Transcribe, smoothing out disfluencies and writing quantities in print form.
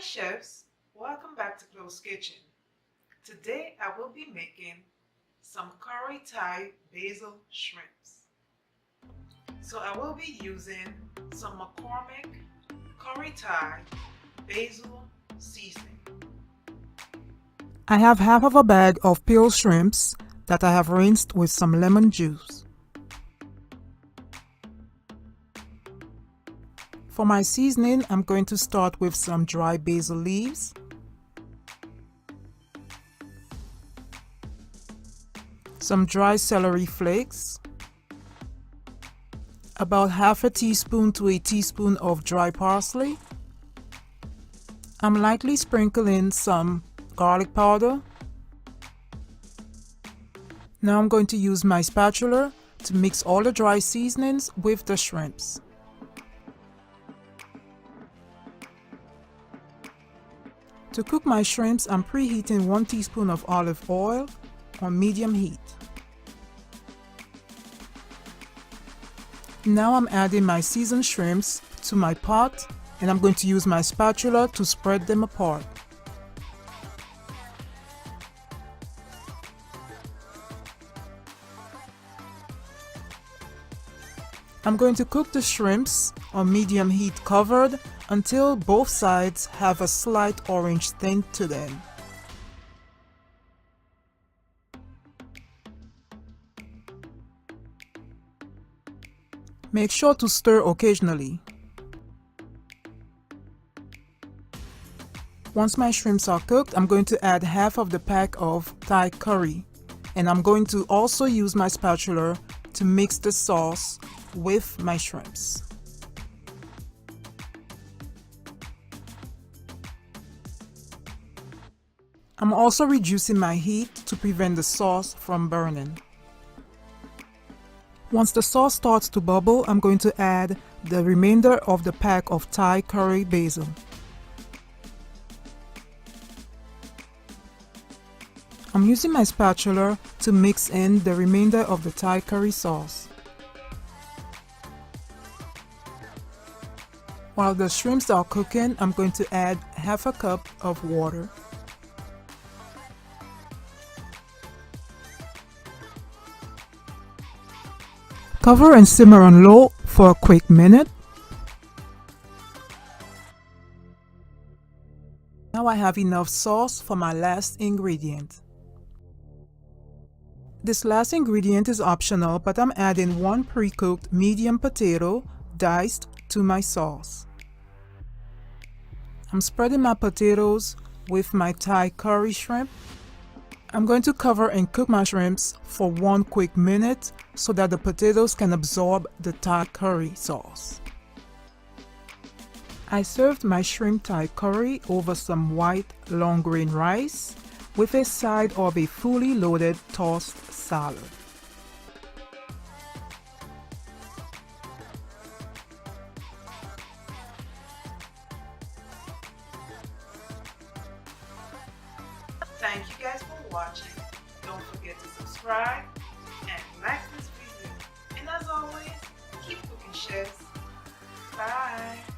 chefs, welcome back to Closkitchen. Today I will be making some curry Thai basil shrimps. So I will be using some McCormick Curry Thai Basil seasoning. I have half of a bag of peeled shrimps that I have rinsed with some lemon juice. For my seasoning, I'm going to start with some dry basil leaves, some dry celery flakes, about half a teaspoon to a teaspoon of dry parsley. I'm lightly sprinkling some garlic powder. Now I'm going to use my spatula to mix all the dry seasonings with the shrimps. To cook my shrimps, I'm preheating 1 teaspoon of olive oil on medium heat. Now I'm adding my seasoned shrimps to my pot, and I'm going to use my spatula to spread them apart. I'm going to cook the shrimps on medium heat covered until both sides have a slight orange tint to them. Make sure to stir occasionally. Once my shrimps are cooked, I'm going to add half of the pack of Thai curry, and I'm going to also use my spatula to mix the sauce with my shrimps. I'm also reducing my heat to prevent the sauce from burning. Once the sauce starts to bubble, I'm going to add the remainder of the pack of Thai curry basil. I'm using my spatula to mix in the remainder of the Thai curry sauce. While the shrimps are cooking, I'm going to add half a cup of water. Cover and simmer on low for a quick minute. Now I have enough sauce for my last ingredient. This last ingredient is optional, but I'm adding 1 pre-cooked medium potato diced to my sauce. I'm spreading my potatoes with my Thai curry shrimp. I'm going to cover and cook my shrimps for 1 quick minute so that the potatoes can absorb the Thai curry sauce. I served my shrimp Thai curry over some white long grain rice with a side of a fully loaded tossed salad. Thank you guys for watching. Don't forget to subscribe and like this video. And as always, keep cooking, chefs. Bye.